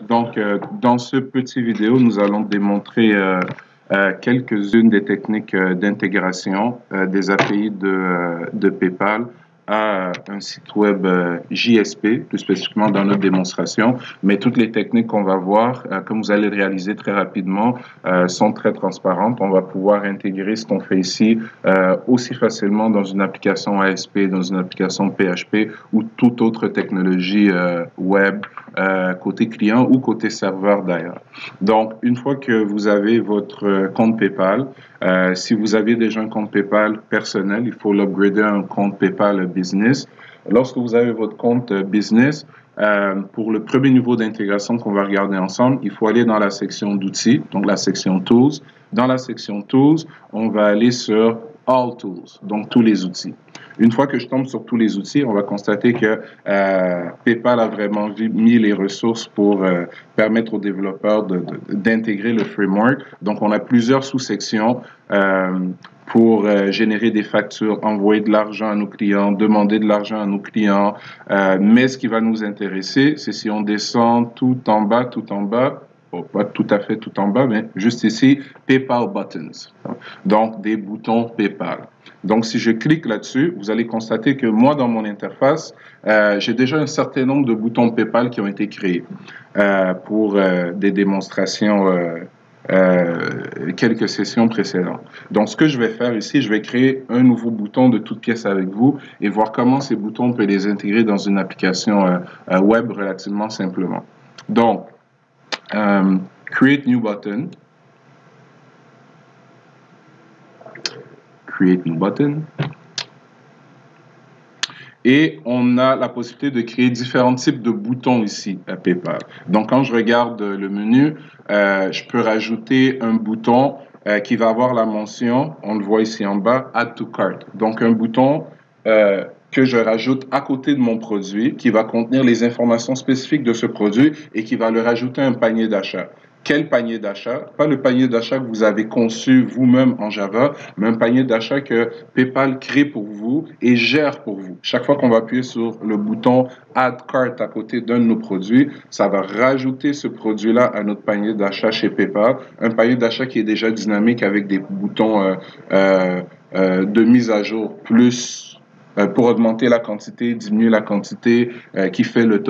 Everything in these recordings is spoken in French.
Donc, dans ce petit vidéo, nous allons démontrer quelques-unes des techniques d'intégration des API de PayPal à un site web JSP, plus spécifiquement dans notre démonstration. Mais toutes les techniques qu'on va voir, comme vous allez le réaliser très rapidement, sont très transparentes. On va pouvoir intégrer ce qu'on fait ici aussi facilement dans une application ASP, dans une application PHP ou toute autre technologie web, côté client ou côté serveur d'ailleurs. Donc, une fois que vous avez votre compte PayPal, si vous avez déjà un compte PayPal personnel, il faut l'upgrader à un compte PayPal Business. Lorsque vous avez votre compte Business, pour le premier niveau d'intégration qu'on va regarder ensemble, il faut aller dans la section d'outils, donc la section Tools. Dans la section Tools, on va aller sur All Tools, donc tous les outils. Une fois que je tombe sur tous les outils, on va constater que PayPal a vraiment mis les ressources pour permettre aux développeurs d'intégrer le framework. Donc, on a plusieurs sous-sections pour générer des factures, envoyer de l'argent à nos clients, demander de l'argent à nos clients. Mais ce qui va nous intéresser, c'est si on descend tout en bas, bon, pas tout à fait tout en bas, mais juste ici, PayPal Buttons. Donc, des boutons PayPal. Donc, si je clique là-dessus, vous allez constater que moi, dans mon interface, j'ai déjà un certain nombre de boutons PayPal qui ont été créés pour des démonstrations, quelques sessions précédentes. Donc, ce que je vais faire ici, je vais créer un nouveau bouton de toute pièce avec vous et voir comment ces boutons, on peut les intégrer dans une application web relativement simplement. Donc, Create New Button. Create New Button. Et on a la possibilité de créer différents types de boutons ici à PayPal. Donc, quand je regarde le menu, je peux rajouter un bouton qui va avoir la mention, on le voit ici en bas, Add to Cart. Donc, un bouton que je rajoute à côté de mon produit, qui va contenir les informations spécifiques de ce produit et qui va le rajouter à un panier d'achat. Quel panier d'achat? Pas le panier d'achat que vous avez conçu vous-même en Java, mais un panier d'achat que PayPal crée pour vous et gère pour vous. Chaque fois qu'on va appuyer sur le bouton Add Cart à côté d'un de nos produits, ça va rajouter ce produit-là à notre panier d'achat chez PayPal. Un panier d'achat qui est déjà dynamique avec des boutons de mise à jour plus pour augmenter la quantité, diminuer la quantité, qui fait le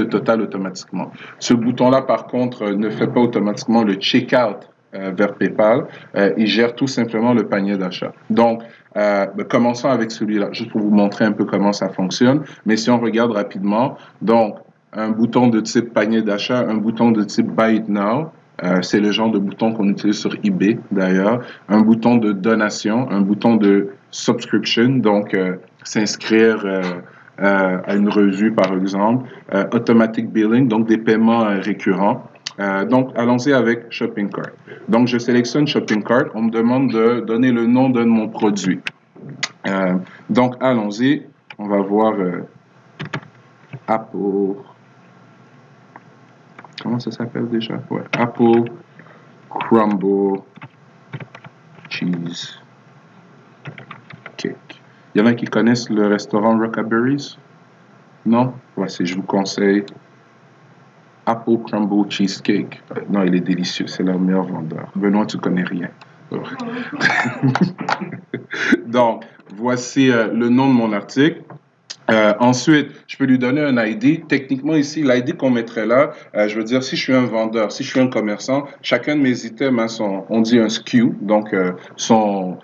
total automatiquement. Ce bouton-là, par contre, ne fait pas automatiquement le checkout vers PayPal. Il gère tout simplement le panier d'achat. Donc, commençons avec celui-là, juste pour vous montrer un peu comment ça fonctionne. Mais si on regarde rapidement, donc, un bouton de type panier d'achat, un bouton de type Buy It Now, c'est le genre de bouton qu'on utilise sur eBay, d'ailleurs. Un bouton de donation, un bouton de subscription, donc s'inscrire à une revue, par exemple. Automatic billing, donc des paiements récurrents. Donc, allons-y avec Shopping Cart. Donc, je sélectionne Shopping Cart. On me demande de donner le nom d'un de mon produit. Donc, allons-y. On va voir Apple. Comment ça s'appelle déjà? Ouais, Apple Crumble Cheese Cake. Il y en a qui connaissent le restaurant Rockaberries? Non? Voici, je vous conseille Apple Crumble Cheesecake. Non, il est délicieux, c'est leur meilleur vendeur. Benoît, tu connais rien. Donc, voici le nom de mon article. Ensuite, je peux lui donner un ID. Techniquement, ici, l'ID qu'on mettrait là, je veux dire, si je suis un vendeur, si je suis un commerçant, chacun de mes items a on dit un SKU, donc son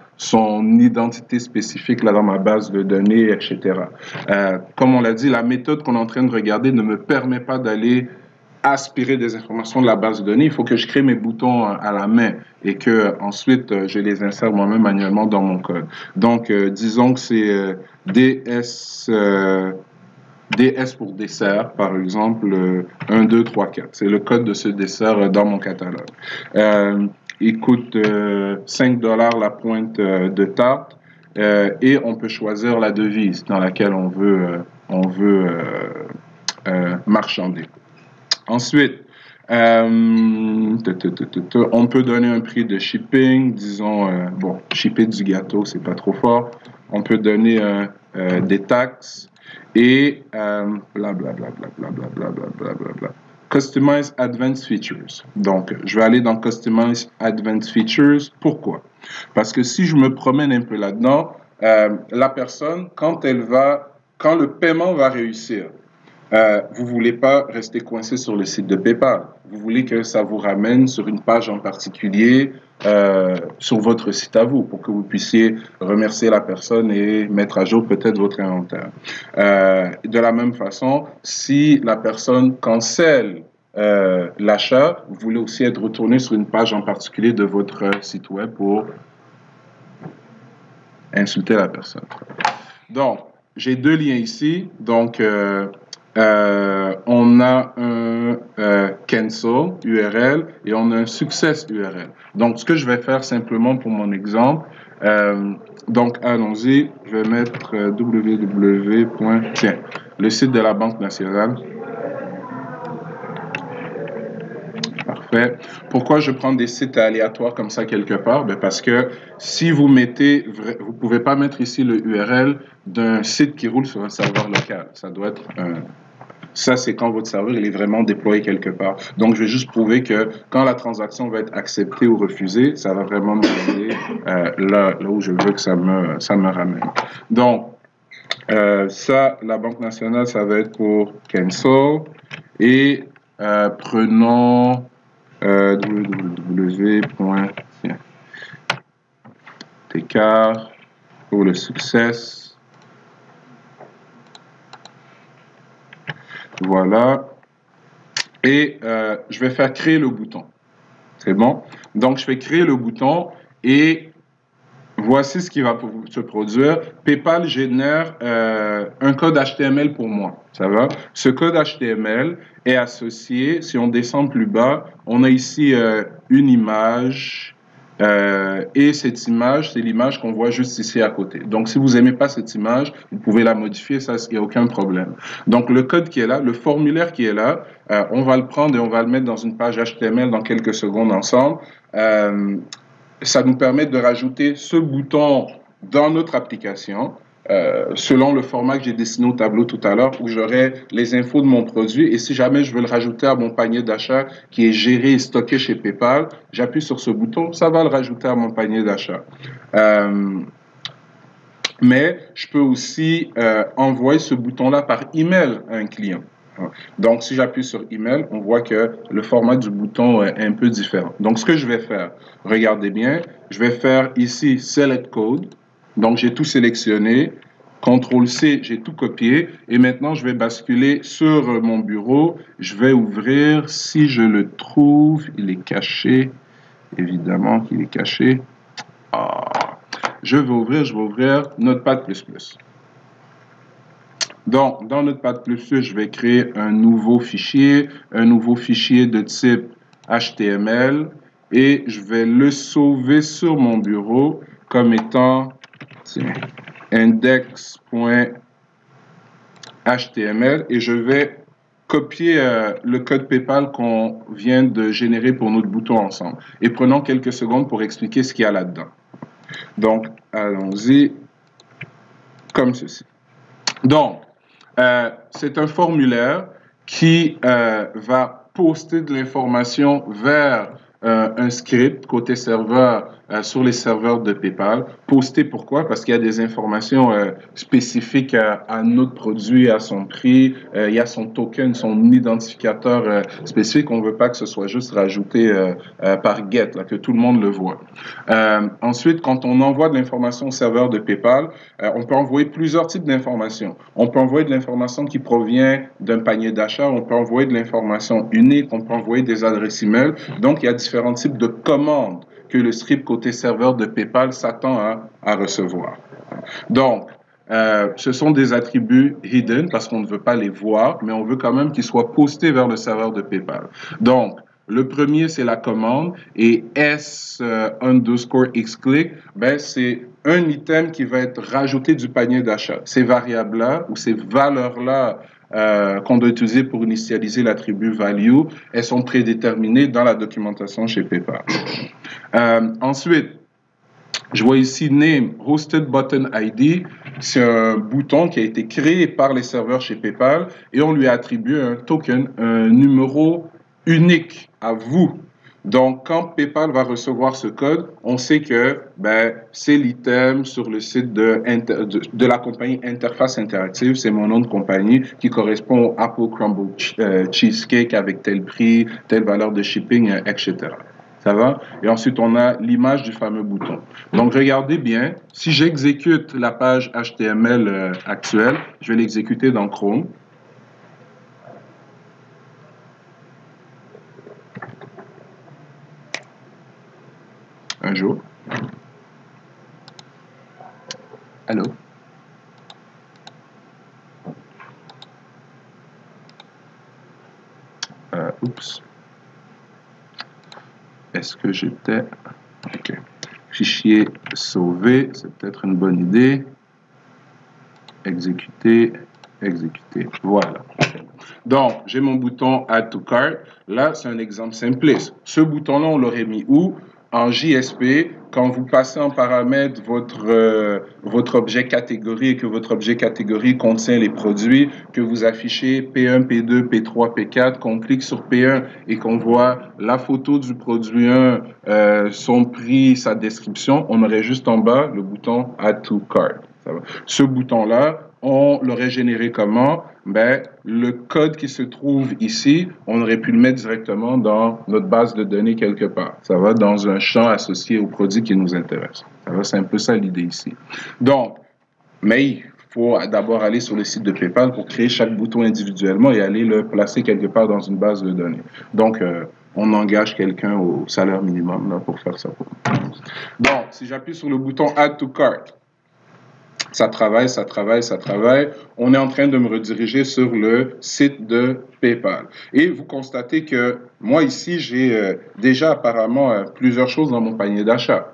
identité spécifique là dans ma base de données, etc. Comme on l'a dit, la méthode qu'on est en train de regarder ne me permet pas d'aller aspirer des informations de la base de données. Il faut que je crée mes boutons à la main et que ensuite je les insère moi-même manuellement dans mon code. Donc, disons que c'est DS pour dessert, par exemple, 1, 2, 3, 4. C'est le code de ce dessert dans mon catalogue. Il coûte 5 $ la pointe de tarte et on peut choisir la devise dans laquelle on veut marchander. Ensuite, on peut donner un prix de shipping, disons, bon, shipper du gâteau, c'est pas trop fort. On peut donner des taxes et blablabla. Customize Advanced Features. Donc, je vais aller dans Customize Advanced Features. Pourquoi? Parce que si je me promène un peu là-dedans, la personne, quand le paiement va réussir, vous ne voulez pas rester coincé sur le site de PayPal. Vous voulez que ça vous ramène sur une page en particulier, sur votre site à vous, pour que vous puissiez remercier la personne et mettre à jour peut-être votre inventaire. De la même façon, si la personne cancelle l'achat, vous voulez aussi être retourné sur une page en particulier de votre site web pour insulter la personne. Donc, j'ai deux liens ici. Donc, on a un cancel URL et on a un success URL. Donc, ce que je vais faire simplement pour mon exemple, donc allons-y, je vais mettre www. Tiens, le site de la Banque nationale. Parfait. Pourquoi je prends des sites aléatoires comme ça quelque part? Ben parce que si vous mettez, vous ne pouvez pas mettre ici le URL d'un site qui roule sur un serveur local. Ça doit être ça, c'est quand votre serveur il est vraiment déployé quelque part. Donc, je vais juste prouver que quand la transaction va être acceptée ou refusée, ça va vraiment me donner là où je veux que ça me ramène. Donc, ça, la Banque nationale, ça va être pour cancel. Et prenons www.tk pour le success. Voilà. Et je vais faire créer le bouton. C'est bon? Donc, je vais créer le bouton et voici ce qui va se produire. PayPal génère un code HTML pour moi. Ça va? Ce code HTML est associé, si on descend plus bas, on a ici une image. Et cette image, c'est l'image qu'on voit juste ici à côté. Donc, si vous n'aimez pas cette image, vous pouvez la modifier, ça, il n'y a aucun problème. Donc, le code qui est là, le formulaire qui est là, on va le prendre et on va le mettre dans une page HTML dans quelques secondes ensemble. Ça nous permet de rajouter ce bouton dans notre application. Selon le format que j'ai dessiné au tableau tout à l'heure, où j'aurai les infos de mon produit. Et si jamais je veux le rajouter à mon panier d'achat qui est géré et stocké chez PayPal, j'appuie sur ce bouton, ça va le rajouter à mon panier d'achat. Mais je peux aussi envoyer ce bouton-là par email à un client. Donc, si j'appuie sur email, on voit que le format du bouton est un peu différent. Donc, ce que je vais faire, regardez bien, je vais faire ici Select Code. Donc, j'ai tout sélectionné. CTRL-C, j'ai tout copié. Et maintenant, je vais basculer sur mon bureau. Je vais ouvrir, si je le trouve, il est caché. Évidemment qu'il est caché. Je vais ouvrir Notepad++. Donc, dans Notepad++, je vais créer un nouveau fichier de type HTML et je vais le sauver sur mon bureau comme étant index.html et je vais copier le code PayPal qu'on vient de générer pour notre bouton ensemble. Et prenons quelques secondes pour expliquer ce qu'il y a là-dedans. Donc, allons-y comme ceci. Donc, c'est un formulaire qui va poster de l'information vers un script côté serveur sur les serveurs de PayPal. Poster pourquoi? Parce qu'il y a des informations spécifiques à notre produit, à son prix, il y a son token, son identificateur spécifique. On ne veut pas que ce soit juste rajouté par GET, là, que tout le monde le voit. Ensuite, quand on envoie de l'information au serveur de PayPal, on peut envoyer plusieurs types d'informations. On peut envoyer de l'information qui provient d'un panier d'achat, on peut envoyer de l'information unique, on peut envoyer des adresses email. Donc, il y a différents types de commandes que le script côté serveur de PayPal s'attend à recevoir. Donc, ce sont des attributs hidden parce qu'on ne veut pas les voir, mais on veut quand même qu'ils soient postés vers le serveur de PayPal. Donc, le premier, c'est la commande et S_xclick, ben, c'est un item qui va être rajouté du panier d'achat. Ces variables-là ou ces valeurs-là qu'on doit utiliser pour initialiser l'attribut value, elles sont prédéterminées dans la documentation chez PayPal. Ensuite, Je vois ici Name Hosted Button ID. C'est un bouton qui a été créé par les serveurs chez PayPal et on lui a attribué un token, un numéro unique à vous. Donc, quand PayPal va recevoir ce code, on sait que c'est l'item sur le site de la compagnie Interface Interactive. C'est mon nom de compagnie qui correspond au Apple Crumble Cheesecake avec tel prix, telle valeur de shipping, etc. Ça va? Et ensuite, on a l'image du fameux bouton. Donc, regardez bien. Si j'exécute la page HTML actuelle, je vais l'exécuter dans Chrome. Un jour. Allô? Oups. Est-ce que j'étais... OK. Fichier sauvé, c'est peut-être une bonne idée. Exécuter, exécuter. Voilà. Donc, j'ai mon bouton Add to Cart. Là, c'est un exemple simpliste. Ce bouton-là, on l'aurait mis où? En JSP, quand vous passez en paramètre votre objet catégorie et que votre objet catégorie contient les produits, que vous affichez P1, P2, P3, P4, qu'on clique sur P1 et qu'on voit la photo du produit 1, son prix, sa description, on aurait juste en bas le bouton Add to Cart. Ce bouton-là, on l'aurait généré comment? Le code qui se trouve ici, on aurait pu le mettre directement dans notre base de données quelque part. Ça va dans un champ associé au produit qui nous intéresse. Ça va, c'est un peu ça l'idée ici. Donc, mais il faut d'abord aller sur le site de PayPal pour créer chaque bouton individuellement et aller le placer quelque part dans une base de données. Donc, on engage quelqu'un au salaire minimum là, pour faire ça. Donc, si j'appuie sur le bouton Add to Cart, ça travaille, ça travaille, ça travaille. On est en train de me rediriger sur le site de PayPal. Et vous constatez que moi, ici, j'ai déjà apparemment plusieurs choses dans mon panier d'achat.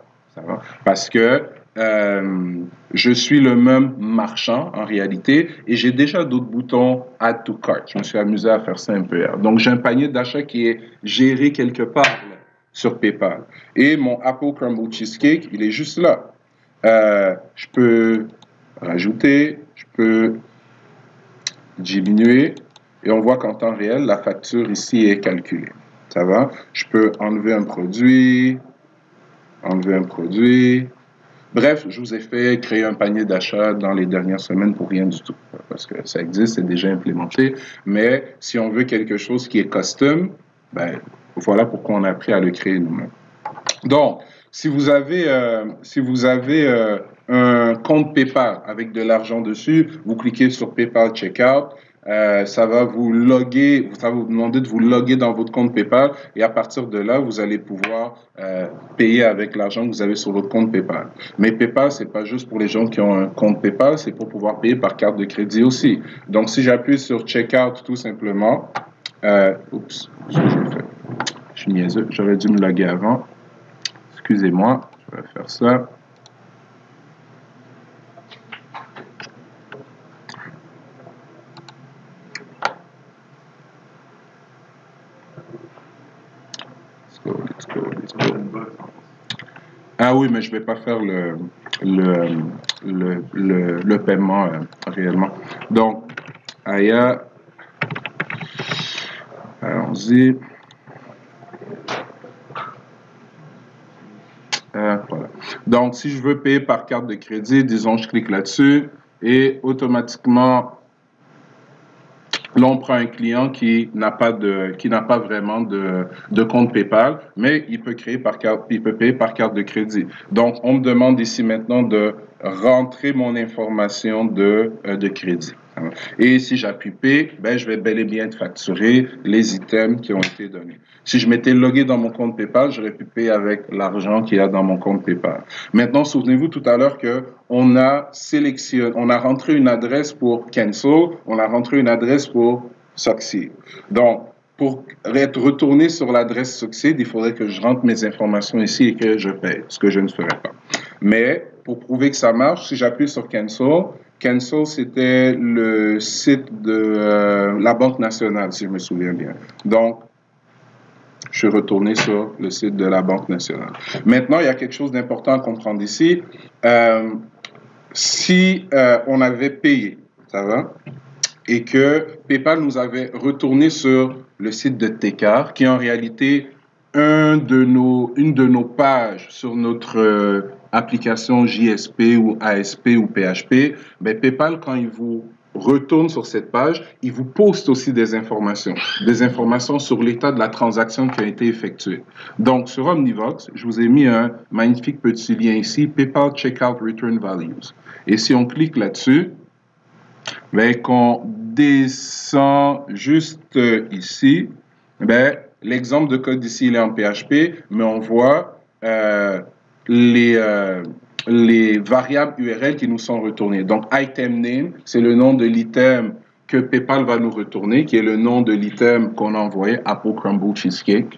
Parce que je suis le même marchand en réalité et j'ai déjà d'autres boutons Add to Cart. Je me suis amusé à faire ça un peu hier. Donc, j'ai un panier d'achat qui est géré quelque part là, sur PayPal. Et mon Apple Crumble Cheesecake, il est juste là. Je peux rajouter, je peux diminuer et on voit qu'en temps réel, la facture ici est calculée. Ça va? Je peux enlever un produit, enlever un produit. Bref, je vous ai fait créer un panier d'achat dans les dernières semaines pour rien du tout. Parce que ça existe, c'est déjà implémenté. Mais si on veut quelque chose qui est custom, voilà pourquoi on a appris à le créer nous-mêmes. Donc, si vous avez un compte PayPal avec de l'argent dessus, vous cliquez sur PayPal Checkout, ça va vous loguer, ça va vous demander de vous loguer dans votre compte PayPal et à partir de là, vous allez pouvoir payer avec l'argent que vous avez sur votre compte PayPal. Mais PayPal, c'est pas juste pour les gens qui ont un compte PayPal, c'est pour pouvoir payer par carte de crédit aussi. Donc, si j'appuie sur Checkout tout simplement, oups, ce que j'ai fait. Je suis niaiseux, j'aurais dû me loguer avant. Excusez-moi, je vais faire ça. Let's go. Ah oui, mais je ne vais pas faire le paiement réellement. Donc, Aya, allons-y. Voilà. Donc, si je veux payer par carte de crédit, disons, je clique là-dessus et automatiquement, là, on prend un client qui n'a pas vraiment de compte PayPal, mais il peut payer par carte de crédit. Donc, on me demande ici maintenant de rentrer mon information de crédit. Et si j'appuie P, je vais bel et bien facturer les items qui ont été donnés. Si je m'étais logué dans mon compte PayPal, j'aurais pu payer avec l'argent qu'il y a dans mon compte PayPal. Maintenant, souvenez-vous tout à l'heure qu'on a on a rentré une adresse pour Cancel, on a rentré une adresse pour Succeed. Donc, pour être retourné sur l'adresse Succeed, il faudrait que je rentre mes informations ici et que je paye, ce que je ne ferai pas. Mais pour prouver que ça marche, si j'appuie sur Cancel, Cancel, c'était le site de la Banque nationale, si je me souviens bien. Donc, je suis retourné sur le site de la Banque nationale. Maintenant, il y a quelque chose d'important à comprendre ici. Si on avait payé, ça va, et que PayPal nous avait retourné sur le site de Tecar, qui est en réalité une de nos pages sur notre application JSP ou ASP ou PHP, ben PayPal, quand il vous retourne sur cette page, il vous poste aussi des informations sur l'état de la transaction qui a été effectuée. Donc, sur Omnivox, je vous ai mis un magnifique petit lien ici, PayPal Checkout Return Values. Et si on clique là-dessus, ben, qu'on descend juste ici, ben, l'exemple de code ici, il est en PHP, mais on voit les variables URL qui nous sont retournées. Donc, item name, c'est le nom de l'item que PayPal va nous retourner, qui est le nom de l'item qu'on a envoyé, Apple Crumble Cheesecake.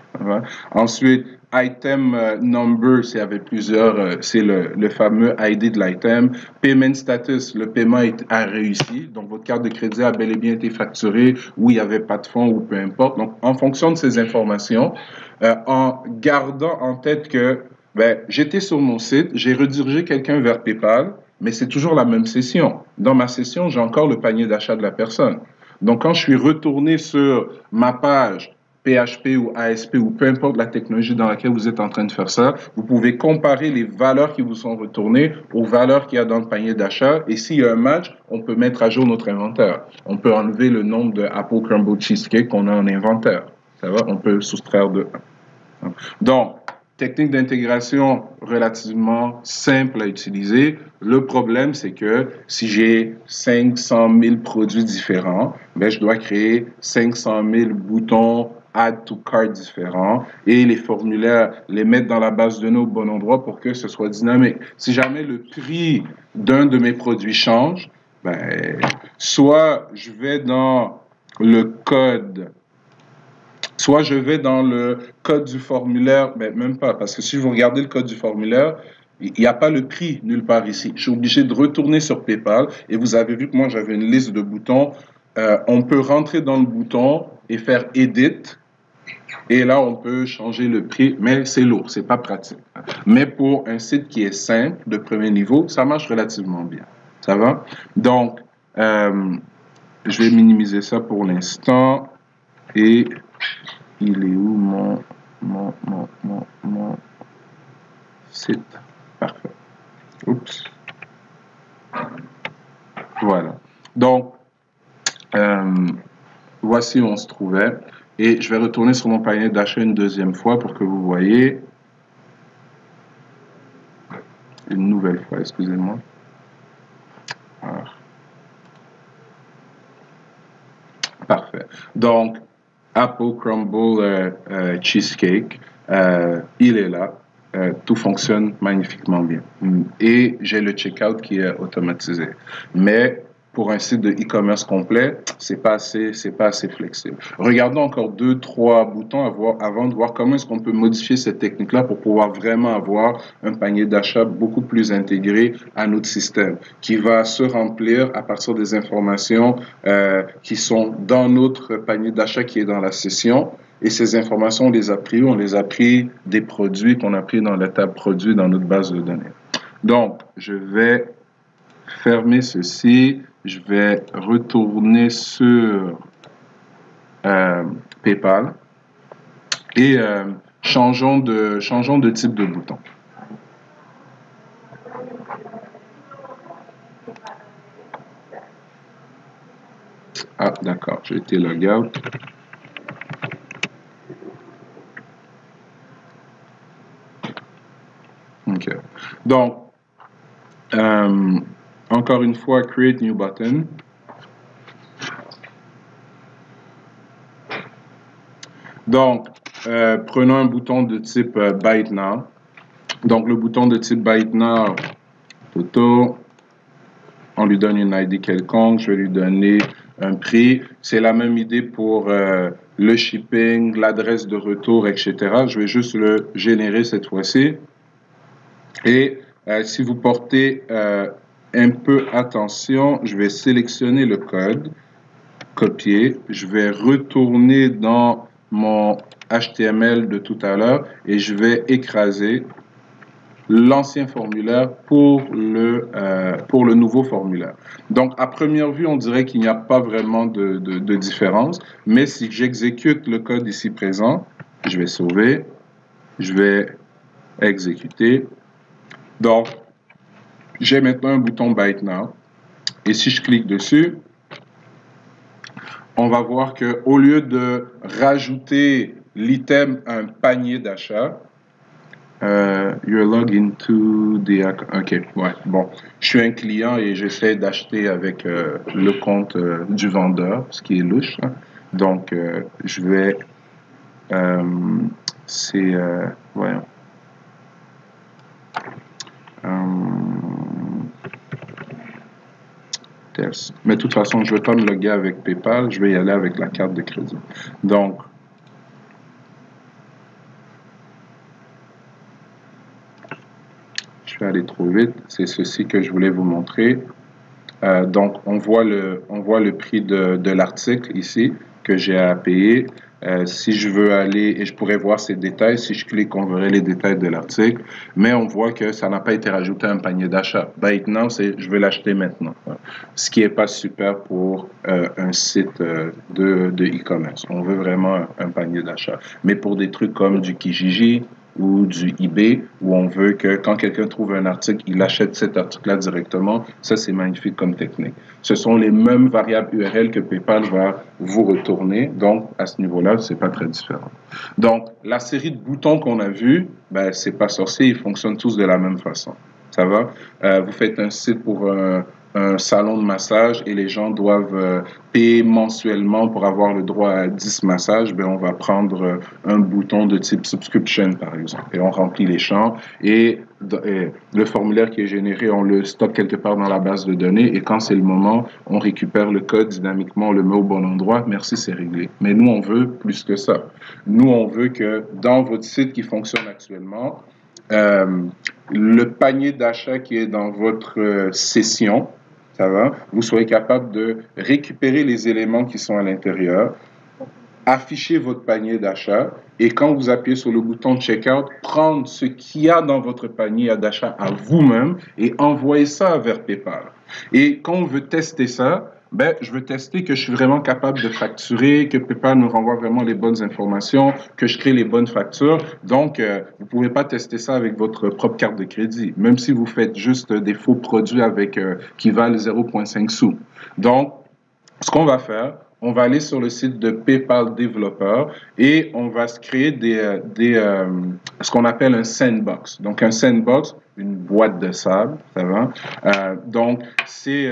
Ensuite, item number, c'est avec plusieurs, c'est le fameux ID de l'item. Payment status, le paiement a réussi, donc votre carte de crédit a bel et bien été facturée, ou il n'y avait pas de fonds, ou peu importe. Donc, en fonction de ces informations, en gardant en tête que ben, j'étais sur mon site, j'ai redirigé quelqu'un vers PayPal, mais c'est toujours la même session. Dans ma session, j'ai encore le panier d'achat de la personne. Donc, quand je suis retourné sur ma page PHP ou ASP ou peu importe la technologie dans laquelle vous êtes en train de faire ça, vous pouvez comparer les valeurs qui vous sont retournées aux valeurs qu'il y a dans le panier d'achat. Et s'il y a un match, on peut mettre à jour notre inventaire. On peut enlever le nombre de Apple Crumble Cheesecake qu'on a en inventaire. Ça va? On peut soustraire de 1. Donc, technique d'intégration relativement simple à utiliser. Le problème, c'est que si j'ai 500 000 produits différents, ben, je dois créer 500 000 boutons Add to Cart différents et les formulaires, les mettre dans la base de données au bon endroit pour que ce soit dynamique. Si jamais le prix d'un de mes produits change, ben, soit je vais dans le code soit je vais dans le code du formulaire, mais même pas, parce que si vous regardez le code du formulaire, il n'y a pas le prix nulle part ici. Je suis obligé de retourner sur PayPal et vous avez vu que moi j'avais une liste de boutons. On peut rentrer dans le bouton et faire Edit et là on peut changer le prix, mais c'est lourd, c'est pas pratique. Mais pour un site qui est simple, de premier niveau, ça marche relativement bien. Ça va? Donc, je vais minimiser ça pour l'instant et il est où mon site? Parfait. Oups. Voilà. Donc, voici où on se trouvait. Et je vais retourner sur mon panier d'achat une deuxième fois pour que vous voyez. Une nouvelle fois, excusez-moi. Parfait. Donc, Apple Crumble Cheesecake, il est là. Tout fonctionne magnifiquement bien. Et j'ai le checkout qui est automatisé. Mais pour un site de e-commerce complet, c'est pas assez flexible. Regardons encore 2-3 boutons avant de voir comment est-ce qu'on peut modifier cette technique-là pour pouvoir vraiment avoir un panier d'achat beaucoup plus intégré à notre système, qui va se remplir à partir des informations qui sont dans notre panier d'achat qui est dans la session. Et ces informations, on les a pris des produits qu'on a pris dans la table produits dans notre base de données. Donc, je vais fermer ceci. Je vais retourner sur PayPal et changeons de type de bouton. Ah, d'accord, j'ai été log out. OK. Donc, encore une fois, Create New Button. Donc, prenons un bouton de type Buy It Now. Donc, le bouton de type Buy It Now, Toto, on lui donne une ID quelconque, je vais lui donner un prix. C'est la même idée pour le shipping, l'adresse de retour, etc. Je vais juste le générer cette fois-ci. Et si vous portez un peu attention, je vais sélectionner le code, copier, je vais retourner dans mon HTML de tout à l'heure et je vais écraser l'ancien formulaire pour le nouveau formulaire. Donc, à première vue, on dirait qu'il n'y a pas vraiment de différence, mais si j'exécute le code ici présent, je vais sauver, je vais exécuter. Donc, j'ai maintenant un bouton Byte Now, et si je clique dessus, on va voir qu'au lieu de rajouter l'item à un panier d'achat, you're logged into the account. OK, ouais, bon. Je suis un client et j'essaie d'acheter avec le compte du vendeur, ce qui est louche. Hein. Donc, je vais... voyons. Test. Mais de toute façon, je ne vais pas me loguer avec PayPal, je vais y aller avec la carte de crédit. Donc, je vais aller trop vite. C'est ceci que je voulais vous montrer. Donc, on voit le prix de l'article ici que j'ai à payer. Si je veux aller, et je pourrais voir ces détails, si je clique, on verrait les détails de l'article, mais on voit que ça n'a pas été rajouté à un panier d'achat. Maintenant, c'est je veux l'acheter maintenant. Ce qui n'est pas super pour un site de e-commerce. On veut vraiment un panier d'achat. Mais pour des trucs comme du Kijiji, ou du eBay, où on veut que quand quelqu'un trouve un article, il achète cet article-là directement. Ça, c'est magnifique comme technique. Ce sont les mêmes variables URL que PayPal va vous retourner. Donc, à ce niveau-là, c'est pas très différent. Donc, la série de boutons qu'on a vus, ben, c'est pas sorcier, ils fonctionnent tous de la même façon. Ça va? Vous faites un site pour un salon de massage et les gens doivent payer mensuellement pour avoir le droit à 10 massages, ben on va prendre un bouton de type subscription, par exemple, et on remplit les champs et le formulaire qui est généré, on le stocke quelque part dans la base de données et quand c'est le moment, on récupère le code dynamiquement, on le met au bon endroit, merci, c'est réglé. Mais nous, on veut plus que ça. Nous, on veut que dans votre site qui fonctionne actuellement, le panier d'achat qui est dans votre session, ça va, vous soyez capable de récupérer les éléments qui sont à l'intérieur, afficher votre panier d'achat et quand vous appuyez sur le bouton Checkout, prendre ce qu'il y a dans votre panier d'achat à vous-même et envoyer ça vers PayPal. Et quand on veut tester ça, ben, je veux tester que je suis vraiment capable de facturer, que PayPal me renvoie vraiment les bonnes informations, que je crée les bonnes factures. Donc, vous ne pouvez pas tester ça avec votre propre carte de crédit, même si vous faites juste des faux produits avec qui valent 0,5 sous. Donc, ce qu'on va faire, on va aller sur le site de PayPal Developer et on va se créer ce qu'on appelle un sandbox. Donc, un sandbox, une boîte de sable, ça va. Donc, c'est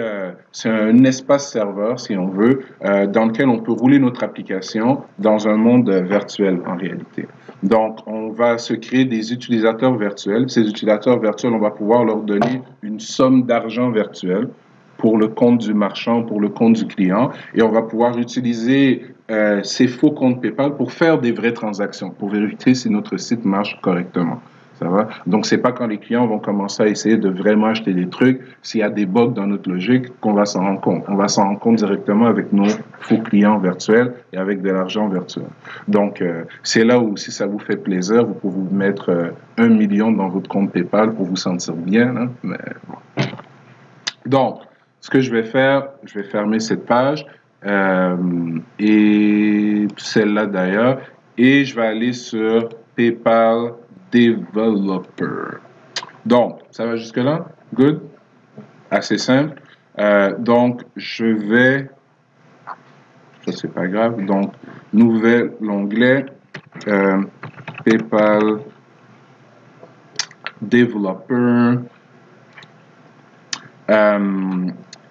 un espace serveur, si on veut, dans lequel on peut rouler notre application dans un monde virtuel en réalité. Donc, on va se créer des utilisateurs virtuels. Ces utilisateurs virtuels, on va pouvoir leur donner une somme d'argent virtuelle pour le compte du marchand, pour le compte du client, et on va pouvoir utiliser ces faux comptes PayPal pour faire des vraies transactions, pour vérifier si notre site marche correctement. Ça va? Donc, c'est pas quand les clients vont commencer à essayer de vraiment acheter des trucs, s'il y a des bugs dans notre logique, qu'on va s'en rendre compte. On va s'en rendre compte directement avec nos faux clients virtuels et avec de l'argent virtuel. Donc, c'est là où, si ça vous fait plaisir, vous pouvez vous mettre 1 million dans votre compte PayPal pour vous sentir bien. Hein? Mais, bon. Donc, ce que je vais faire, je vais fermer cette page et celle-là d'ailleurs, et je vais aller sur PayPal Developer. Donc, ça va jusque-là? Good? Assez simple. Donc, je vais, ça c'est pas grave, donc, nouvel onglet, PayPal Developer.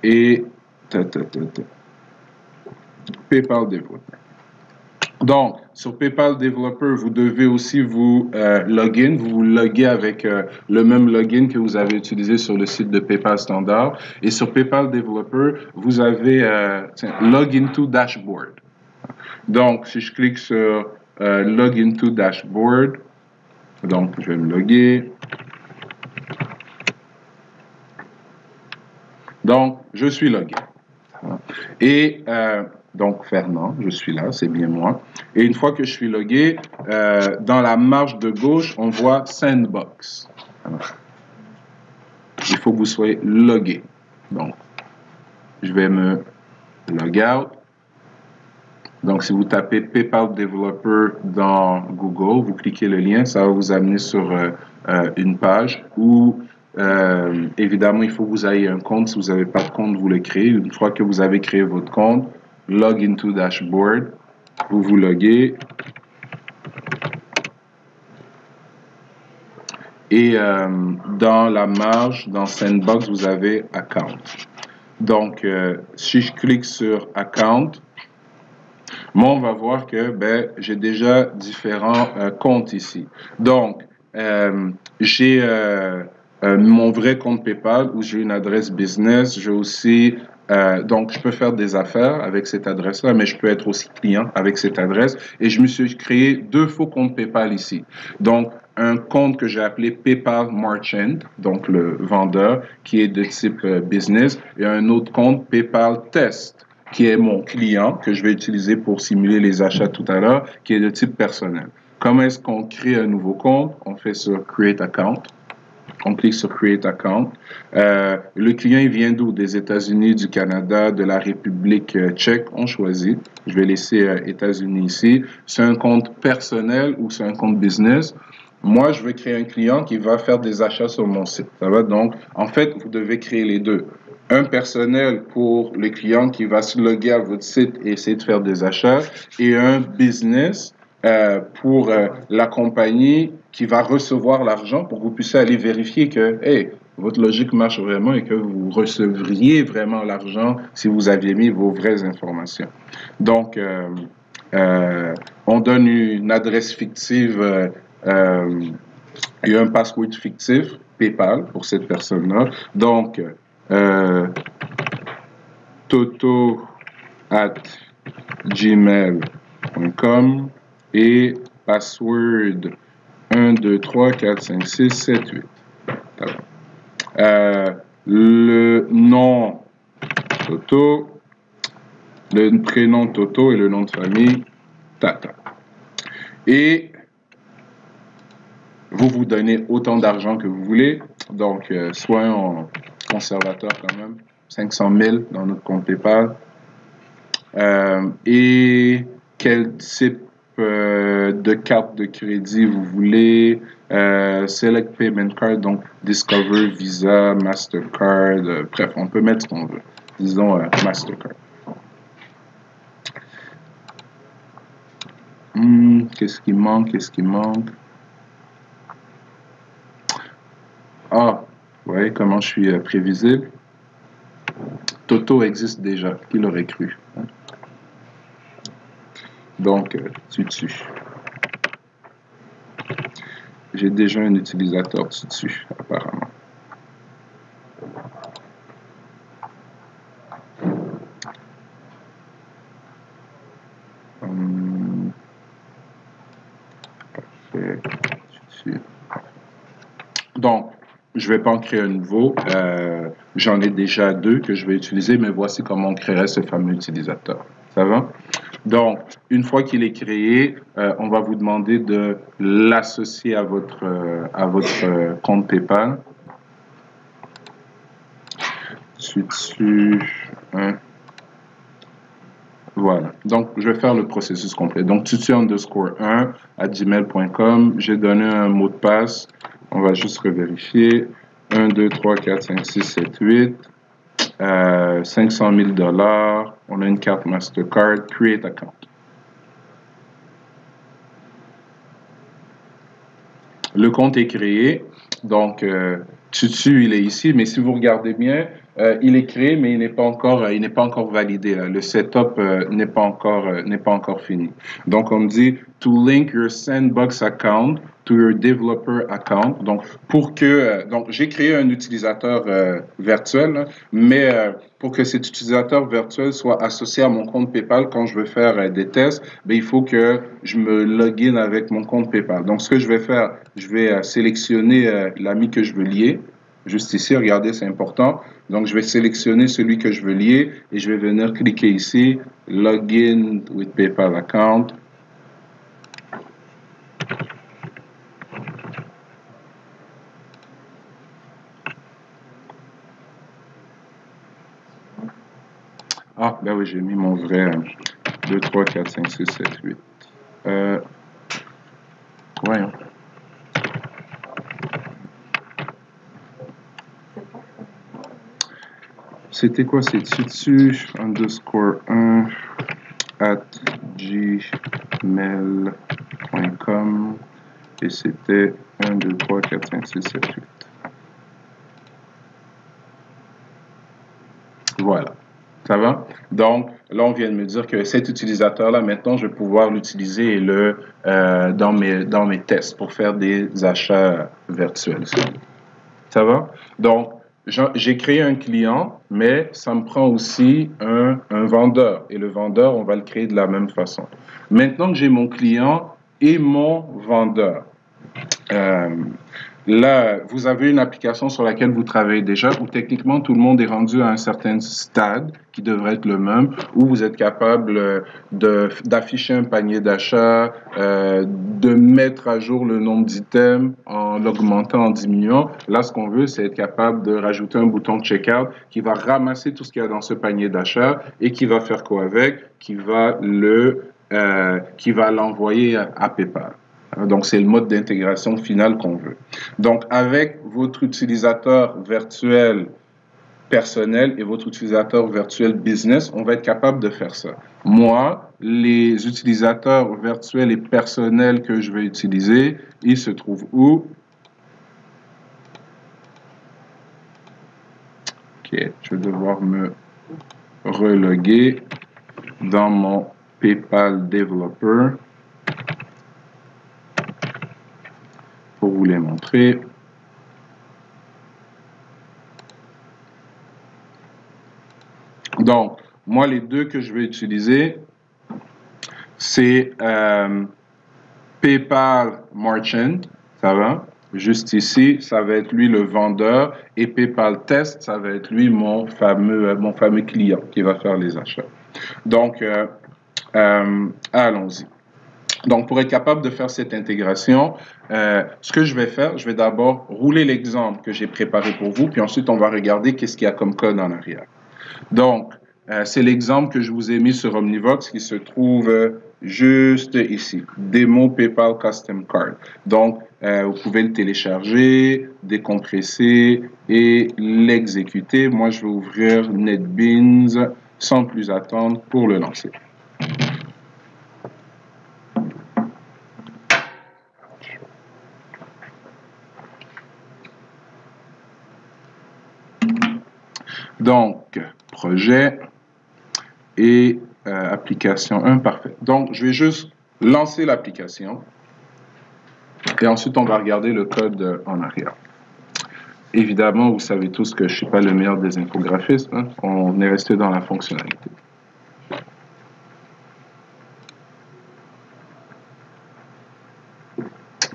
Et PayPal Developer. Donc, sur PayPal Developer, vous devez aussi vous login. Vous vous loguez avec le même login que vous avez utilisé sur le site de PayPal standard. Et sur PayPal Developer, vous avez Login to Dashboard. Donc, si je clique sur Login to Dashboard, donc je vais me loguer. Donc, je suis logué. Et Donc, Fernand, je suis là, c'est bien moi. Et une fois que je suis logué, dans la marge de gauche, on voit Sandbox. Alors, il faut que vous soyez logué. Donc, je vais me log out. Donc, si vous tapez PayPal Developer dans Google, vous cliquez le lien, ça va vous amener sur une page où, évidemment, il faut que vous ayez un compte. Si vous n'avez pas de compte, vous le créez. Une fois que vous avez créé votre compte, log into dashboard, vous vous loguez. Et dans la marge, dans Sandbox, vous avez Account. Donc, si je clique sur Account, moi, on va voir que j'ai déjà différents comptes ici. Donc, j'ai mon vrai compte PayPal où j'ai une adresse business. J'ai aussi, donc, je peux faire des affaires avec cette adresse-là, mais je peux être aussi client avec cette adresse. Et je me suis créé 2 faux comptes PayPal ici. Donc, un compte que j'ai appelé PayPal Merchant, donc le vendeur, qui est de type business, et un autre compte PayPal Test, qui est mon client, que je vais utiliser pour simuler les achats tout à l'heure, qui est de type personnel. Comment est-ce qu'on crée un nouveau compte? On fait sur Create Account. On clique sur Create Account. Le client, il vient d'où? Des États-Unis, du Canada, de la République tchèque. On choisit. Je vais laisser États-Unis ici. C'est un compte personnel ou c'est un compte business? Moi, je veux créer un client qui va faire des achats sur mon site. Ça va? Donc, en fait, vous devez créer les deux. Un personnel pour le client qui va se loguer à votre site et essayer de faire des achats, et un business pour la compagnie qui va recevoir l'argent pour que vous puissiez aller vérifier que, hey, votre logique marche vraiment et que vous recevriez vraiment l'argent si vous aviez mis vos vraies informations. Donc, on donne une adresse fictive et un password fictif PayPal pour cette personne-là. Donc, toto@gmail.com et password 1, 2, 3, 4, 5, 6, 7, 8. Le nom Toto, le prénom Toto et le nom de famille Tata. Et vous donnez autant d'argent que vous voulez. Donc, soyons conservateurs quand même. 500 000 dans notre compte PayPal. Et quel type de carte de crédit vous voulez. Select Payment Card, donc Discover, Visa, Mastercard. Bref, on peut mettre ce qu'on veut. Disons Mastercard. Qu'est-ce qui manque? Ah, vous voyez comment je suis prévisible. Toto existe déjà, qui l'aurait cru? Hein? Donc, dessus. J'ai déjà un utilisateur dessus, apparemment. Parfait. Donc, je ne vais pas en créer un nouveau. J'en ai déjà 2 que je vais utiliser, mais voici comment on créerait ce fameux utilisateur. Ça va? Donc, une fois qu'il est créé, on va vous demander de l'associer à votre compte PayPal. Dessus, hein. Voilà. Donc, je vais faire le processus complet. Donc, tutu_1 @gmail.com. J'ai donné un mot de passe. On va juste revérifier. 1, 2, 3, 4, 5, 6, 7, 8. 500 000 $. On a une carte Mastercard. Create account. Le compte est créé. Donc, Tutu, il est ici. Mais si vous regardez bien, il est créé, mais il n'est pas encore validé. Là. Le setup n'est pas encore fini. Donc, on me dit to link your Sandbox account to your developer account. Donc, donc j'ai créé un utilisateur virtuel, là, mais pour que cet utilisateur virtuel soit associé à mon compte PayPal quand je veux faire des tests, il faut que je me login avec mon compte PayPal. Donc, ce que je vais faire, je vais sélectionner l'ami que je veux lier. Juste ici, regardez, c'est important. Donc, je vais sélectionner celui que je veux lier et je vais venir cliquer ici, Login with PayPal account. Ah, ben oui, j'ai mis mon vrai 2, 3, 4, 5, 6, 7, 8. Voyons. C'était quoi? C'est dessus underscore 1 at gmail.com et c'était 1, 2, 3, 4, 5, 6, 7, 8. Voilà. Ça va? Donc, là, on vient de me dire que cet utilisateur-là, maintenant, je vais pouvoir l'utiliser dans mes tests pour faire des achats virtuels. Ça va? Donc, j'ai créé un client, mais ça me prend aussi un vendeur. Et le vendeur, on va le créer de la même façon. Maintenant que j'ai mon client et mon vendeur, là, vous avez une application sur laquelle vous travaillez déjà, où techniquement tout le monde est rendu à un certain stade, qui devrait être le même, où vous êtes capable d'afficher un panier d'achat, de mettre à jour le nombre d'items en l'augmentant, en diminuant. Là, ce qu'on veut, c'est être capable de rajouter un bouton de checkout qui va ramasser tout ce qu'il y a dans ce panier d'achat et qui va faire quoi avec? Qui va l'envoyer à PayPal. Donc, c'est le mode d'intégration final qu'on veut. Donc, avec votre utilisateur virtuel personnel et votre utilisateur virtuel business, on va être capable de faire ça. Moi, les utilisateurs virtuels et personnels que je vais utiliser, ils se trouvent où? OK, je vais devoir me reloguer dans mon PayPal Developer pour vous les montrer. Donc, moi, les deux que je vais utiliser, c'est PayPal Merchant, ça va? Juste ici, ça va être lui le vendeur et PayPal Test, ça va être lui mon fameux client qui va faire les achats. Donc, allons-y. Donc, pour être capable de faire cette intégration, ce que je vais faire, je vais d'abord rouler l'exemple que j'ai préparé pour vous, puis ensuite, on va regarder qu'est-ce qu'il y a comme code en arrière. Donc, c'est l'exemple que je vous ai mis sur Omnivox qui se trouve juste ici, démo PayPal Custom Card. Donc, vous pouvez le télécharger, décompresser et l'exécuter. Moi, je vais ouvrir NetBeans sans plus attendre pour le lancer. Donc, projet et application 1, parfait. Donc, je vais juste lancer l'application et ensuite, on va regarder le code en arrière. Évidemment, vous savez tous que je ne suis pas le meilleur des infographistes. Hein? On est resté dans la fonctionnalité.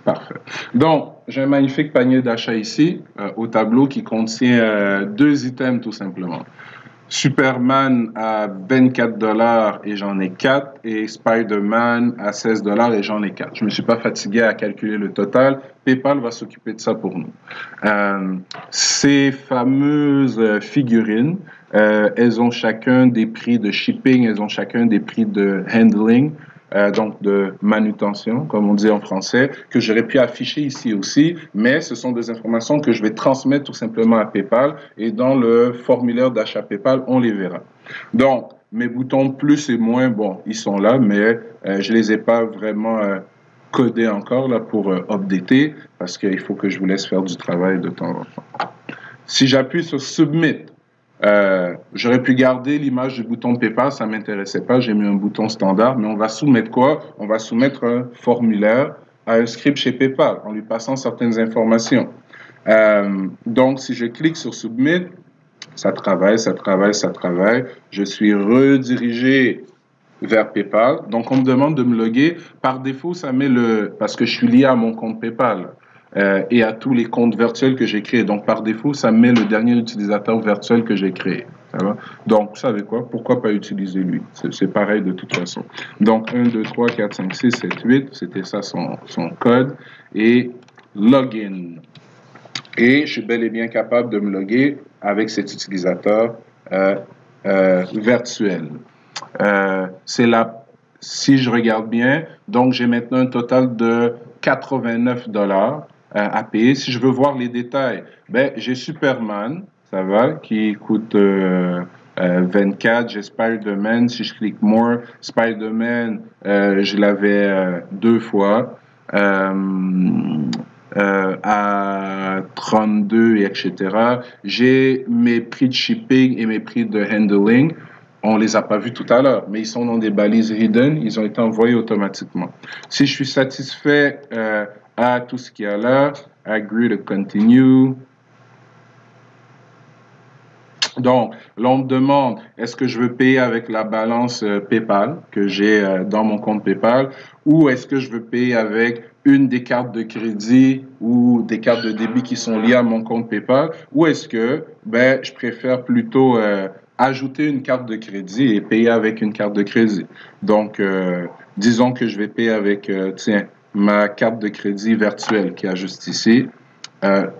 Parfait. Donc, j'ai un magnifique panier d'achat ici, au tableau, qui contient 2 items tout simplement. Superman à 24 $ et j'en ai 4, et Spider-Man à 16 $ et j'en ai 4. Je ne me suis pas fatigué à calculer le total. PayPal va s'occuper de ça pour nous. Ces fameuses figurines, elles ont chacun des prix de shipping, elles ont chacun des prix de handling. Donc de manutention, comme on dit en français, que j'aurais pu afficher ici aussi, mais ce sont des informations que je vais transmettre tout simplement à PayPal et dans le formulaire d'achat PayPal, on les verra. Donc, mes boutons plus et moins, bon, ils sont là, mais je les ai pas vraiment codés encore là pour updater parce qu'il faut que je vous laisse faire du travail de temps en temps. Si j'appuie sur Submit, j'aurais pu garder l'image du bouton PayPal, ça ne m'intéressait pas, j'ai mis un bouton standard, mais on va soumettre quoi? On va soumettre un formulaire à un script chez PayPal en lui passant certaines informations. Donc, si je clique sur Submit, ça travaille, ça travaille, ça travaille. Je suis redirigé vers PayPal. Donc, on me demande de me loguer. Par défaut, ça met parce que je suis lié à mon compte PayPal. et à tous les comptes virtuels que j'ai créés. Donc, par défaut, ça met le dernier utilisateur virtuel que j'ai créé. Ça va? Donc, vous savez quoi? Pourquoi pas utiliser lui? C'est pareil de toute façon. Donc, 1, 2, 3, 4, 5, 6, 7, 8, c'était ça son code. Et login. Et je suis bel et bien capable de me loguer avec cet utilisateur virtuel. Si je regarde bien, donc j'ai maintenant un total de 89 $ à payer. Si je veux voir les détails, ben, j'ai Superman, ça va, qui coûte 24. J'ai Spider-Man, si je clique More. Spider-Man, je l'avais 2 fois. À 32, etc. J'ai mes prix de shipping et mes prix de handling. On ne les a pas vus tout à l'heure, mais ils sont dans des balises hidden. Ils ont été envoyés automatiquement. Si je suis satisfait à tout ce qu'il y a là, agree to continue. Donc, l'on me demande, est-ce que je veux payer avec la balance PayPal que j'ai dans mon compte PayPal ou est-ce que je veux payer avec une des cartes de crédit ou des cartes de débit qui sont liées à mon compte PayPal ou est-ce que je préfère plutôt ajouter une carte de crédit et payer avec une carte de crédit. Donc, disons que je vais payer avec, ma carte de crédit virtuelle qui est juste ici.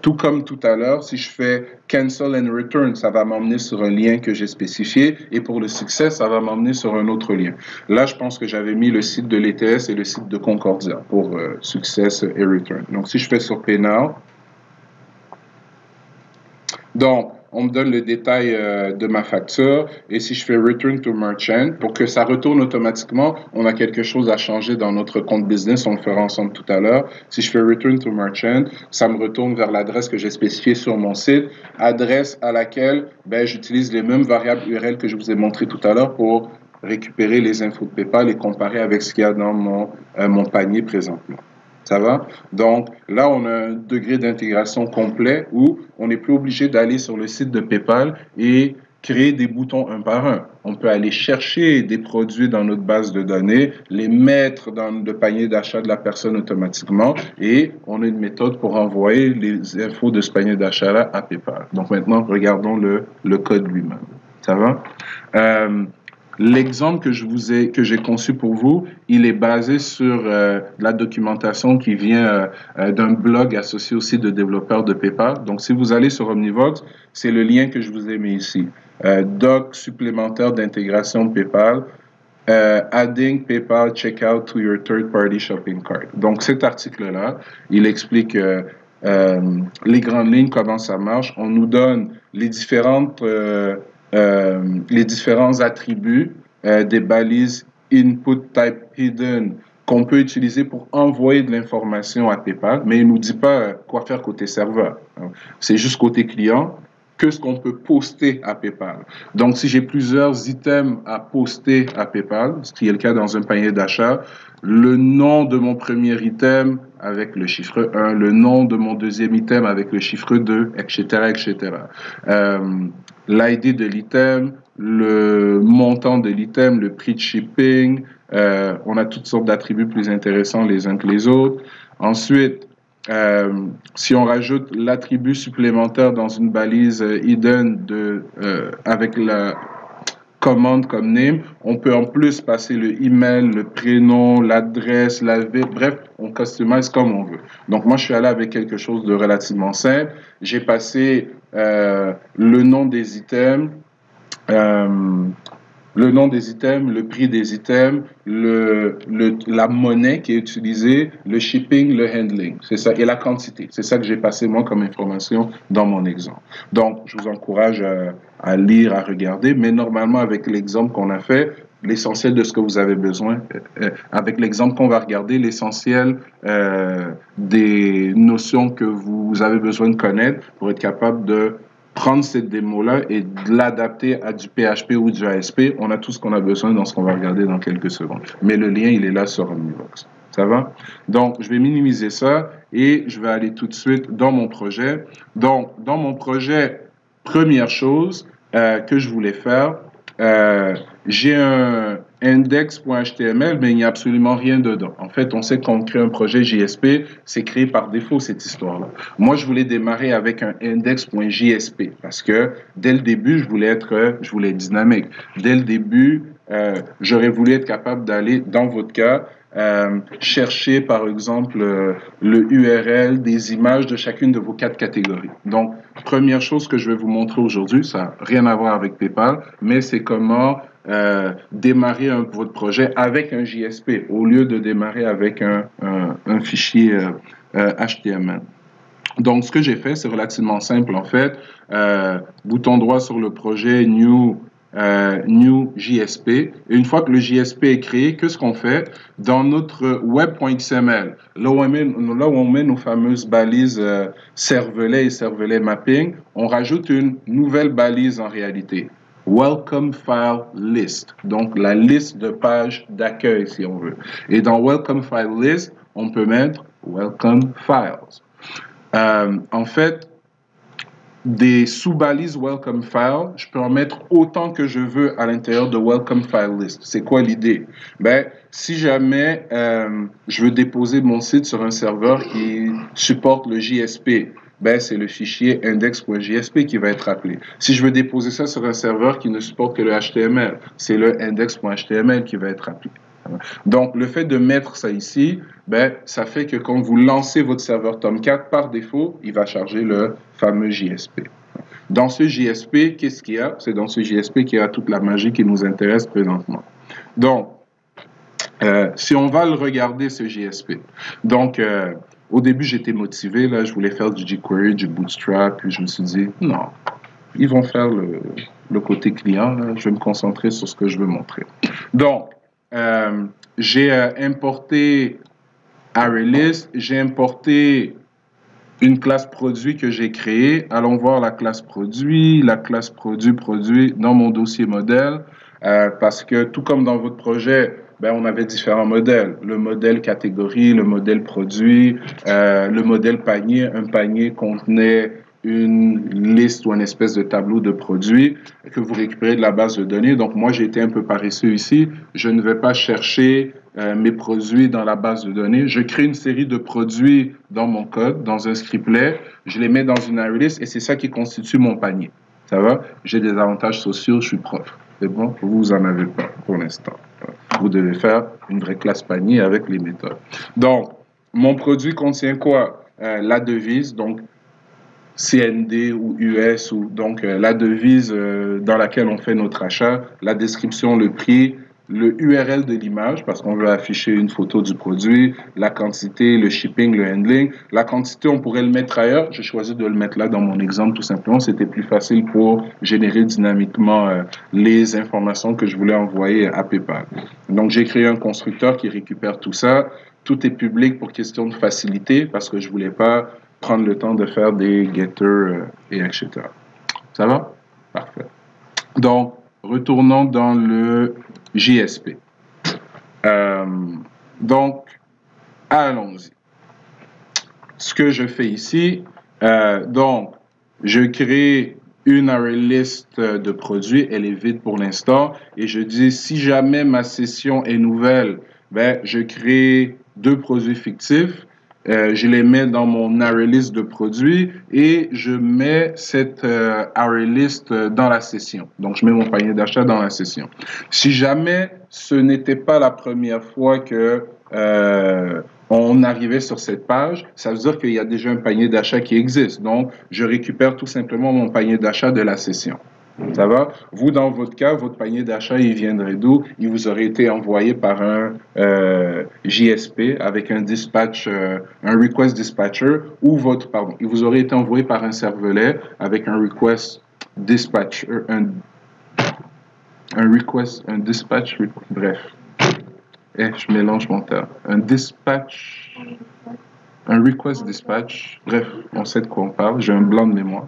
Tout comme tout à l'heure, si je fais Cancel and Return, ça va m'emmener sur un lien que j'ai spécifié et pour le succès, ça va m'emmener sur un autre lien. Là, je pense que j'avais mis le site de l'ETS et le site de Concordia pour Success et Return. Donc, si je fais sur Pay Now, donc, on me donne le détail de ma facture et si je fais Return to Merchant, pour que ça retourne automatiquement, on a quelque chose à changer dans notre compte business, on le fera ensemble tout à l'heure. Si je fais Return to Merchant, ça me retourne vers l'adresse que j'ai spécifiée sur mon site, adresse à laquelle j'utilise les mêmes variables URL que je vous ai montré tout à l'heure pour récupérer les infos de PayPal et comparer avec ce qu'il y a dans mon panier présentement. Ça va? Donc, là, on a un degré d'intégration complet où on n'est plus obligé d'aller sur le site de PayPal et créer des boutons un par un. On peut aller chercher des produits dans notre base de données, les mettre dans le panier d'achat de la personne automatiquement et on a une méthode pour envoyer les infos de ce panier d'achat-là à PayPal. Donc, maintenant, regardons le code lui-même. Ça va? L'exemple que j'ai conçu pour vous, il est basé sur la documentation qui vient d'un blog associé aussi de développeurs de PayPal. Donc, si vous allez sur Omnivox, c'est le lien que je vous ai mis ici. Doc supplémentaire d'intégration PayPal, adding PayPal checkout to your third-party shopping cart. Donc, cet article-là, il explique les grandes lignes, comment ça marche. On nous donne les différents attributs des balises input type hidden qu'on peut utiliser pour envoyer de l'information à PayPal, mais il ne nous dit pas quoi faire côté serveur. C'est juste côté client que ce qu'on peut poster à PayPal. Donc, si j'ai plusieurs items à poster à PayPal, ce qui est le cas dans un panier d'achat, le nom de mon premier item avec le chiffre 1, le nom de mon deuxième item avec le chiffre 2, etc., etc. L'ID de l'item, le montant de l'item, le prix de shipping, on a toutes sortes d'attributs plus intéressants les uns que les autres. Ensuite, si on rajoute l'attribut supplémentaire dans une balise hidden avec la commande comme name, on peut en plus passer le email, le prénom, l'adresse, la ville, bref, on customise comme on veut. Donc moi, je suis allé avec quelque chose de relativement simple. J'ai passé le nom des items, le prix des items, la monnaie qui est utilisée, le shipping, le handling, c'est ça, et la quantité. C'est ça que j'ai passé moi comme information dans mon exemple. Donc, je vous encourage à lire, à regarder, mais normalement avec l'exemple qu'on a fait, l'essentiel de ce que vous avez besoin, avec l'exemple qu'on va regarder, l'essentiel des notions que vous avez besoin de connaître pour être capable de prendre cette démo-là et de l'adapter à du PHP ou du ASP. On a tout ce qu'on a besoin dans ce qu'on va regarder dans quelques secondes. Mais le lien, il est là sur Omnivox. Ça va? Donc, je vais minimiser ça et je vais aller tout de suite dans mon projet. Donc, dans mon projet, première chose que je voulais faire, j'ai index.html, mais il n'y a absolument rien dedans. En fait, on sait qu'on crée un projet JSP, c'est créé par défaut cette histoire-là. Moi, je voulais démarrer avec un index.jsp parce que dès le début, je voulais être dynamique. Dès le début, j'aurais voulu être capable d'aller, dans votre cas, chercher par exemple le URL des images de chacune de vos 4 catégories. Donc, première chose que je vais vous montrer aujourd'hui, ça n'a rien à voir avec PayPal, mais c'est comment démarrer votre projet avec un JSP au lieu de démarrer avec un fichier HTML. Donc, ce que j'ai fait, c'est relativement simple en fait. Bouton droit sur le projet New JSP. Et une fois que le JSP est créé, qu'est-ce qu'on fait? Dans notre web.xml, là où on met nos fameuses balises servlet et servlet mapping, on rajoute une nouvelle balise en réalité. Welcome File List, donc la liste de pages d'accueil si on veut. Et dans Welcome File List, on peut mettre Welcome Files. En fait, des sous-balises Welcome File, je peux en mettre autant que je veux à l'intérieur de Welcome File List. C'est quoi l'idée? Ben, si jamais je veux déposer mon site sur un serveur qui supporte le JSP, ben, c'est le fichier index.jsp qui va être appelé. Si je veux déposer ça sur un serveur qui ne supporte que le HTML, c'est le index.html qui va être appelé. Donc, le fait de mettre ça ici, ben, ça fait que quand vous lancez votre serveur Tomcat, par défaut, il va charger le fameux JSP. Dans ce JSP, qu'est-ce qu'il y a? C'est dans ce JSP qu'il y a toute la magie qui nous intéresse présentement. Donc, si on va le regarder, ce JSP. Donc, au début, j'étais motivé, là, je voulais faire du jQuery, du Bootstrap, puis je me suis dit, non, ils vont faire le côté client, là, je vais me concentrer sur ce que je veux montrer. Donc, j'ai importé ArrayList, j'ai importé une classe produit que j'ai créée. Allons voir la classe produit dans mon dossier modèle, parce que tout comme dans votre projet, ben, on avait différents modèles. Le modèle catégorie, le modèle produit, le modèle panier. Un panier contenait une liste ou une espèce de tableau de produits que vous récupérez de la base de données. Donc, moi, j'ai été un peu paresseux ici. Je ne vais pas chercher mes produits dans la base de données. Je crée une série de produits dans mon code, dans un scriptlet. Je les mets dans une ArrayList et c'est ça qui constitue mon panier. Ça va? J'ai des avantages sociaux, je suis prof. C'est bon? Vous en avez pas pour l'instant. Vous devez faire une vraie classe panier avec les méthodes. Donc, mon produit contient quoi? La devise, donc CND ou US, ou donc la devise dans laquelle on fait notre achat, la description, le prix, le URL de l'image, parce qu'on veut afficher une photo du produit, la quantité, le shipping, le handling. La quantité, on pourrait le mettre ailleurs. J'ai choisi de le mettre là dans mon exemple, tout simplement. C'était plus facile pour générer dynamiquement les informations que je voulais envoyer à PayPal. Donc, j'ai créé un constructeur qui récupère tout ça. Tout est public pour question de facilité, parce que je voulais pas prendre le temps de faire des getters et etc. Ça va? Parfait. Donc, retournons dans le JSP. Donc, allons-y. Ce que je fais ici, donc, je crée une ArrayList de produits, elle est vide pour l'instant, et je dis, si jamais ma session est nouvelle, ben, je crée 2 produits fictifs, je les mets dans mon ArrayList de produits et je mets cette ArrayList dans la session. Donc, je mets mon panier d'achat dans la session. Si jamais ce n'était pas la première fois que on arrivait sur cette page, ça veut dire qu'il y a déjà un panier d'achat qui existe. Donc, je récupère tout simplement mon panier d'achat de la session. Ça va? Vous, dans votre cas, votre panier d'achat, il viendrait d'où? Il vous aurait été envoyé par un JSP avec un dispatch, un request dispatcher, ou il vous aurait été envoyé par un servlet avec un request dispatcher, un dispatch, bref. Je mélange mon terme. Un dispatch, un request dispatch, bref, on sait de quoi on parle, j'ai un blanc de mémoire.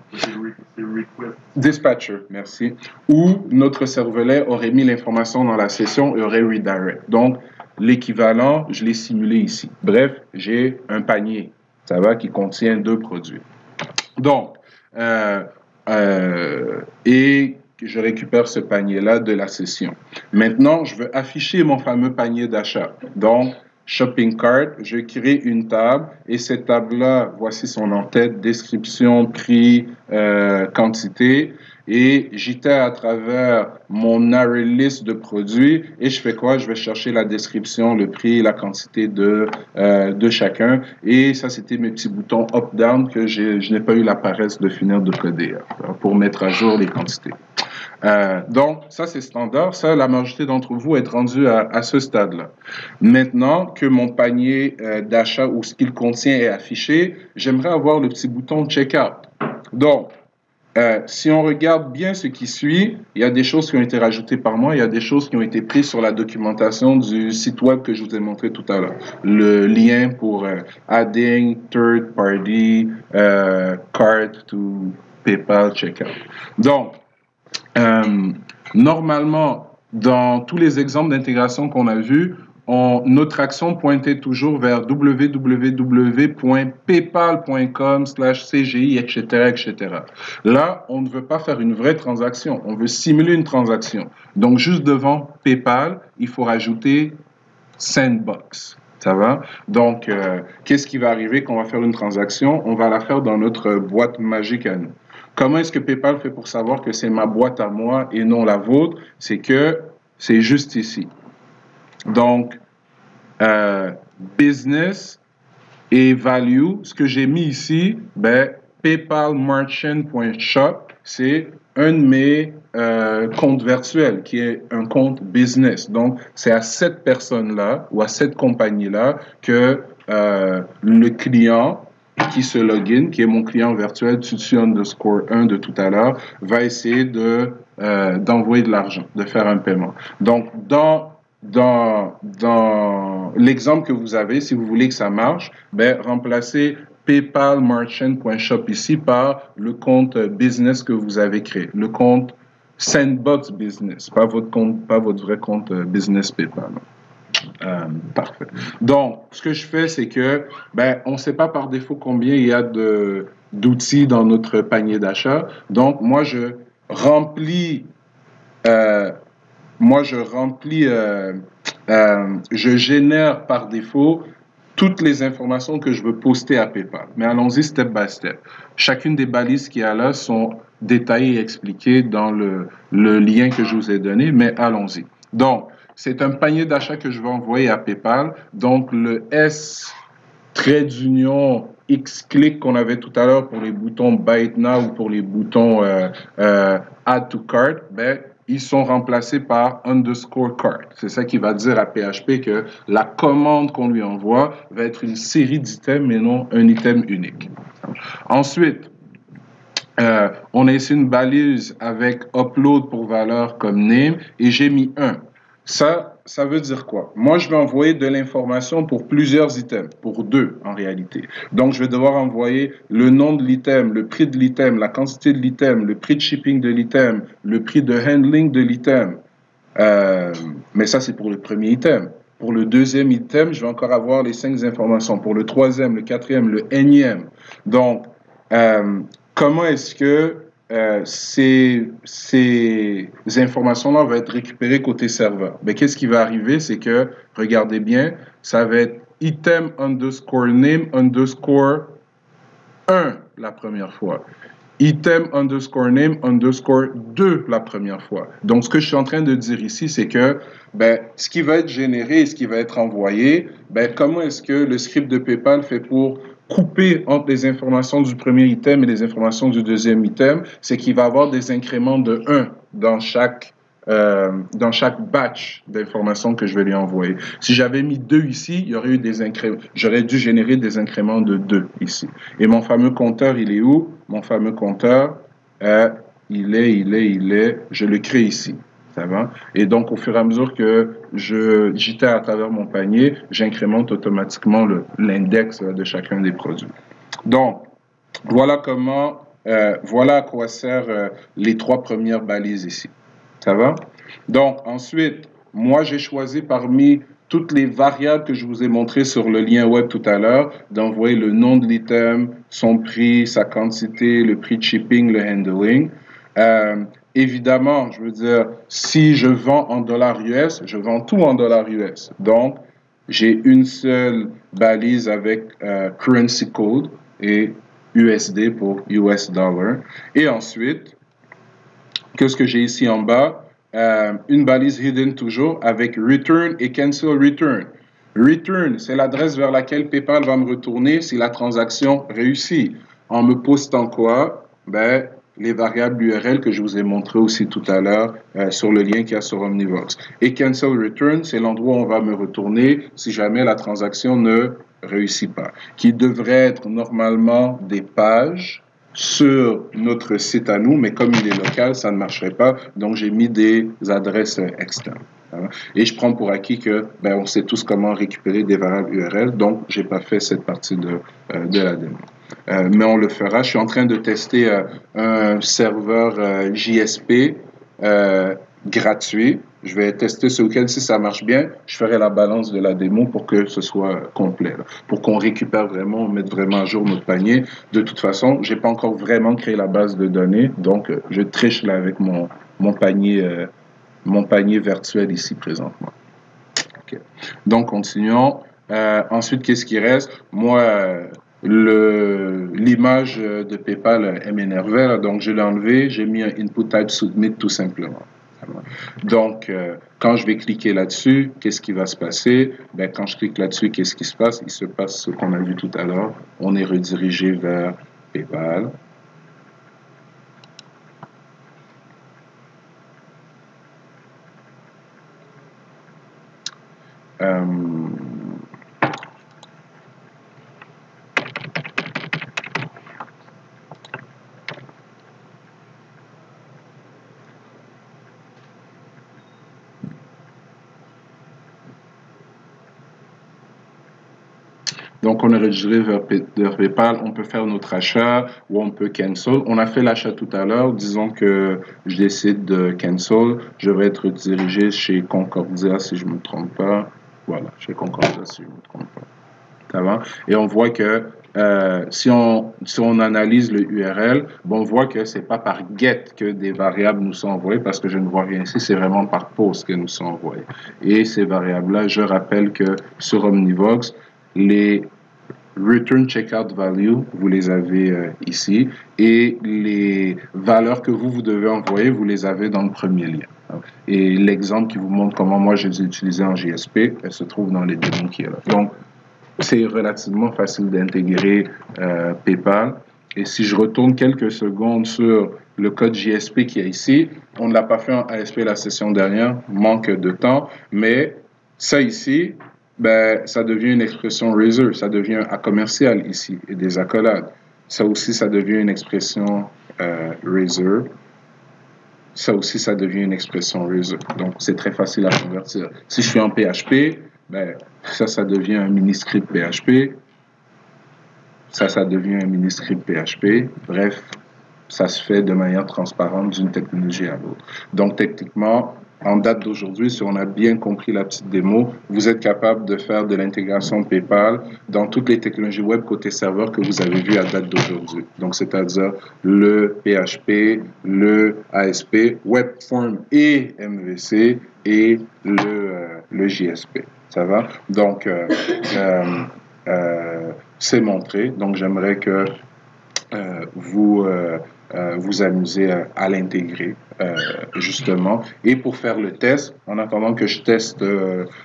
Dispatcher, merci. Où notre servlet aurait mis l'information dans la session et aurait redirect. Donc, l'équivalent, je l'ai simulé ici. Bref, j'ai un panier, ça va, qui contient 2 produits. Donc, et que je récupère ce panier-là de la session. Maintenant, je veux afficher mon fameux panier d'achat. Donc, Shopping Cart, je crée une table et cette table-là, voici son en-tête, description, prix, quantité. Et j'itère à travers mon array list de produits et je fais quoi? Je vais chercher la description, le prix, la quantité de chacun. Et ça, c'était mes petits boutons up-down que je n'ai pas eu la paresse de finir de coder pour mettre à jour les quantités. Donc, ça, c'est standard. Ça, la majorité d'entre vous est rendu à ce stade-là. Maintenant que mon panier d'achat ou ce qu'il contient est affiché, j'aimerais avoir le petit bouton Checkout. Donc, si on regarde bien ce qui suit, il y a des choses qui ont été rajoutées par moi, il y a des choses qui ont été prises sur la documentation du site web que je vous ai montré tout à l'heure. Le lien pour adding third party card to PayPal checkout. Donc, normalement, dans tous les exemples d'intégration qu'on a vus, notre action pointait toujours vers www.paypal.com/CGI, etc., etc. Là, on ne veut pas faire une vraie transaction, on veut simuler une transaction. Donc, juste devant PayPal, il faut rajouter Sandbox. Ça va? Donc, qu'est-ce qui va arriver quand on va faire une transaction? On va la faire dans notre boîte magique à nous. Comment est-ce que PayPal fait pour savoir que c'est ma boîte à moi et non la vôtre? C'est que c'est juste ici. Donc, business et value, ce que j'ai mis ici, paypalmerchant.shop, c'est un de mes comptes virtuels qui est un compte business. Donc, c'est à cette personne-là ou à cette compagnie-là que le client qui se login, qui est mon client virtuel, tutu_1 de tout à l'heure, va essayer d'envoyer de l'argent, de faire un paiement. Donc, dans l'exemple que vous avez, si vous voulez que ça marche, remplacez paypalmerchant.shop ici par le compte business que vous avez créé, le compte Sandbox Business, pas votre vrai compte business PayPal. Parfait. Donc, ce que je fais, c'est que, on ne sait pas par défaut combien il y a d'outils dans notre panier d'achat. Donc, moi, je remplis, je génère par défaut toutes les informations que je veux poster à PayPal. Mais allons-y step by step. Chacune des balises qu'il y a là sont détaillées et expliquées dans le lien que je vous ai donné, mais allons-y. Donc, c'est un panier d'achat que je vais envoyer à PayPal. Donc, le S trait d'union X-click qu'on avait tout à l'heure pour les boutons Buy It Now ou pour les boutons Add to Cart, ils sont remplacés par _cart. C'est ça qui va dire à PHP que la commande qu'on lui envoie va être une série d'items mais non un item unique. Ensuite, on a ici une balise avec upload pour valeur comme name et j'ai mis 1. Ça veut dire quoi? Moi, je vais envoyer de l'information pour plusieurs items, pour 2 en réalité. Donc, je vais devoir envoyer le nom de l'item, le prix de l'item, la quantité de l'item, le prix de shipping de l'item, le prix de handling de l'item. Mais ça, c'est pour le premier item. Pour le deuxième item, je vais encore avoir les 5 informations. Pour le troisième, le quatrième, le énième. Donc, comment est-ce que ces informations-là vont être récupérées côté serveur? Qu'est-ce qui va arriver? C'est que, regardez bien, ça va être item _name _1 la première fois. Item _name _2 la première fois. Donc, ce que je suis en train de dire ici, c'est que ce qui va être généré et ce qui va être envoyé, comment est-ce que le script de PayPal fait pour couper entre les informations du premier item et les informations du deuxième item? C'est qu'il va avoir des incréments de 1 dans chaque batch d'informations que je vais lui envoyer. Si j'avais mis 2 ici, il y aurait eu des incréments. J'aurais dû générer des incréments de 2 ici. Et mon fameux compteur, il est où? Mon fameux compteur, il est, je le crée ici. Ça va? Et donc, au fur et à mesure que j'itère à travers mon panier, j'incrémente automatiquement l'index de chacun des produits. Donc, voilà à quoi servent les 3 premières balises ici. Ça va? Donc, ensuite, moi, j'ai choisi parmi toutes les variables que je vous ai montrées sur le lien web tout à l'heure, d'envoyer le nom de l'item, son prix, sa quantité, le prix de shipping, le handling. évidemment, je veux dire, si je vends en dollars US, je vends tout en dollars US. Donc, j'ai une seule balise avec currency code et USD pour US dollar. Et ensuite, qu'est-ce que j'ai ici en bas? Une balise hidden toujours avec return et cancel return. Return, c'est l'adresse vers laquelle PayPal va me retourner si la transaction réussit. En me postant quoi? Ben, les variables URL que je vous ai montré aussi tout à l'heure sur le lien qu'il y a sur Omnivox. Et cancel return, c'est l'endroit où on va me retourner si jamais la transaction ne réussit pas. Qui devrait être normalement des pages sur notre site à nous, mais comme il est local, ça ne marcherait pas. Donc, j'ai mis des adresses externes. Et je prends pour acquis que on sait tous comment récupérer des variables URL, donc j'ai pas fait cette partie de la démo. Mais on le fera. Je suis en train de tester un serveur JSP gratuit. Je vais tester ce week-end. Si ça marche bien, je ferai la balance de la démo pour que ce soit complet, là, pour qu'on récupère vraiment, on mette vraiment à jour notre panier. De toute façon, j'ai pas encore vraiment créé la base de données, donc je triche là avec mon panier virtuel ici présentement. Okay. Donc, continuons. Ensuite, qu'est-ce qui reste? Moi, l'image de PayPal, elle m'énervait, donc je l'ai enlevé, j'ai mis un input type submit tout simplement. Donc, quand je vais cliquer là-dessus, qu'est-ce qui va se passer? Quand je clique là-dessus, qu'est-ce qui se passe? Il se passe ce qu'on a vu tout à l'heure. On est redirigé vers PayPal. Donc, on est redirigé vers PayPal, on peut faire notre achat ou on peut cancel. On a fait l'achat tout à l'heure. Disons que je décide de cancel. Je vais être dirigé chez Concordia si je ne me trompe pas. Voilà, chez Concordia si je ne me trompe pas. Ça va? Et on voit que si on analyse le URL, on voit que ce n'est pas par get que des variables nous sont envoyées parce que je ne vois rien ici, c'est vraiment par post que nous sont envoyées. Et ces variables-là, je rappelle que sur Omnivox, les return checkout value, vous les avez ici, et les valeurs que vous devez envoyer, vous les avez dans le premier lien. Et l'exemple qui vous montre comment moi je les ai utilisés en JSP, elle se trouve dans les démos qui est là. Donc, c'est relativement facile d'intégrer PayPal. Et si je retourne quelques secondes sur le code JSP qui est ici, on ne l'a pas fait en ASP la session dernière, manque de temps, mais ça ici, ça devient une expression Razor, ça devient un commercial ici, et des accolades. Ça aussi, ça devient une expression Razor. Ça aussi, ça devient une expression Razor. Donc, c'est très facile à convertir. Si je suis en PHP, ça devient un mini-script PHP. Ça devient un mini-script PHP. Bref, ça se fait de manière transparente d'une technologie à l'autre. Donc, techniquement, en date d'aujourd'hui, si on a bien compris la petite démo, vous êtes capable de faire de l'intégration PayPal dans toutes les technologies web côté serveur que vous avez vues à date d'aujourd'hui. Donc, c'est-à-dire le PHP, le ASP, Webform et MVC et le JSP. Ça va? Donc, c'est montré. Donc, j'aimerais que vous amusez à l'intégrer, justement. Et pour faire le test, en attendant que je teste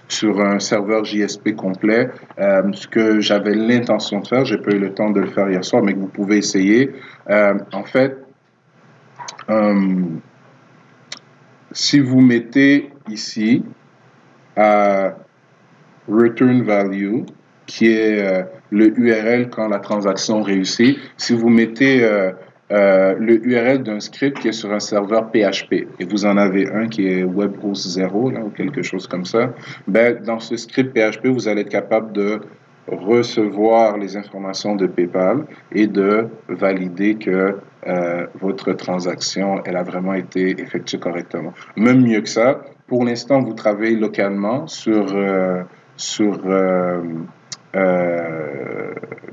sur un serveur JSP complet, ce que j'avais l'intention de faire, j'ai pas eu le temps de le faire hier soir, mais que vous pouvez essayer. En fait, si vous mettez ici return value, qui est le URL quand la transaction réussit, si vous mettez le URL d'un script qui est sur un serveur PHP et vous en avez un qui est webhost 0 là, ou quelque chose comme ça, dans ce script PHP, vous allez être capable de recevoir les informations de PayPal et de valider que votre transaction, elle a vraiment été effectuée correctement. Même mieux que ça, pour l'instant, vous travaillez localement sur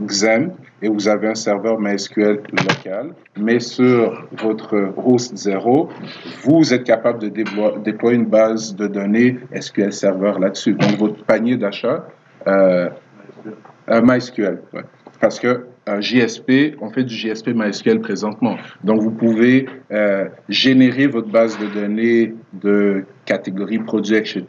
XAMPP et vous avez un serveur MySQL local, mais sur votre host 0, vous êtes capable de déployer une base de données SQL Server là-dessus. Donc, votre panier d'achat, MySQL, ouais. Parce que JSP, on fait du JSP MySQL présentement. Donc, vous pouvez générer votre base de données de catégorie produits, etc.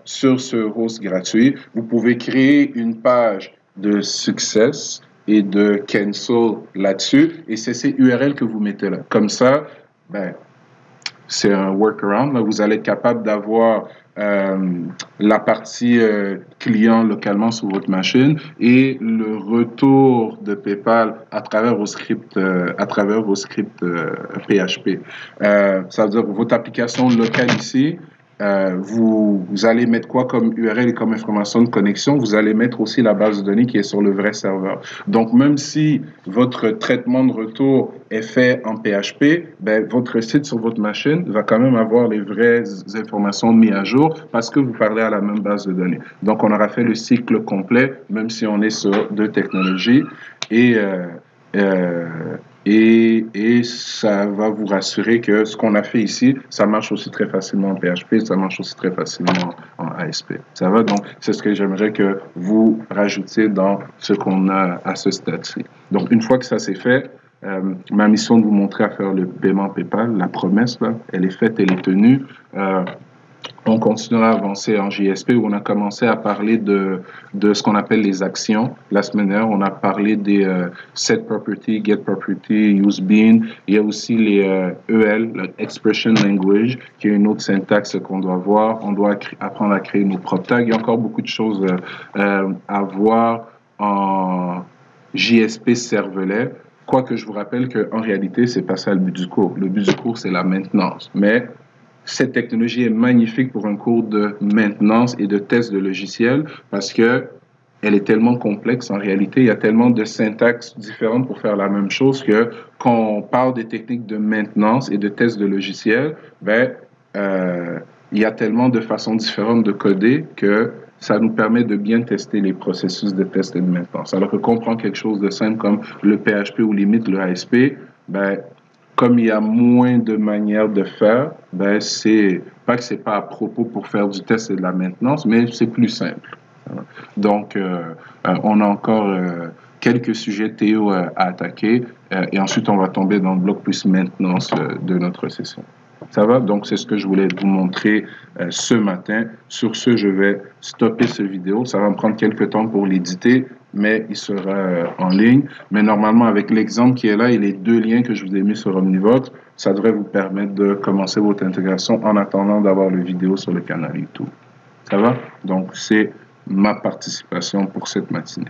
sur ce host gratuit. Vous pouvez créer une page de success et de cancel là-dessus. Et c'est ces URL que vous mettez là. Comme ça, ben, c'est un workaround. Là, vous allez être capable d'avoir la partie client localement sur votre machine et le retour de PayPal à travers vos scripts, PHP. Ça veut dire que votre application locale ici, vous allez mettre quoi comme URL et comme information de connexion? Vous allez mettre aussi la base de données qui est sur le vrai serveur. Donc, même si votre traitement de retour est fait en PHP, ben, votre site sur votre machine va quand même avoir les vraies informations mises à jour parce que vous parlez à la même base de données. Donc, on aura fait le cycle complet, même si on est sur deux technologies. Et ça va vous rassurer que ce qu'on a fait ici, ça marche aussi très facilement en PHP, ça marche aussi très facilement en ASP. Ça va? Donc, c'est ce que j'aimerais que vous rajoutiez dans ce qu'on a à ce stade-ci. Donc, une fois que ça c'est fait, ma mission de vous montrer à faire le paiement PayPal, la promesse, là, elle est faite, elle est tenue. On continuera à avancer en JSP où on a commencé à parler de ce qu'on appelle les actions. La semaine dernière, on a parlé des set property, get property, use bean. Il y a aussi les EL, expression language, qui est une autre syntaxe qu'on doit voir. On doit apprendre à créer nos propres tags. Il y a encore beaucoup de choses à voir en JSP servlet. Quoique je vous rappelle qu'en réalité, c'est pas ça le but du cours. Le but du cours, c'est la maintenance. Mais cette technologie est magnifique pour un cours de maintenance et de test de logiciels parce que elle est tellement complexe en réalité. Il y a tellement de syntaxes différentes pour faire la même chose que quand on parle des techniques de maintenance et de test de logiciels, ben, il y a tellement de façons différentes de coder que ça nous permet de bien tester les processus de test et de maintenance. Alors que quand on prend quelque chose de simple comme le PHP ou limite le ASP, ben, comme il y a moins de manières de faire, ben c'est pas que c'est pas à propos pour faire du test et de la maintenance, mais c'est plus simple. Donc, on a encore quelques sujets théo à attaquer et ensuite on va tomber dans le bloc plus maintenance de notre session. Ça va? Donc, c'est ce que je voulais vous montrer ce matin. Sur ce, je vais stopper cette vidéo. Ça va me prendre quelques temps pour l'éditer, mais il sera en ligne. Mais normalement, avec l'exemple qui est là et les deux liens que je vous ai mis sur Omnivox, ça devrait vous permettre de commencer votre intégration en attendant d'avoir le vidéo sur le canal YouTube. Ça va? Donc, c'est ma participation pour cette matinée.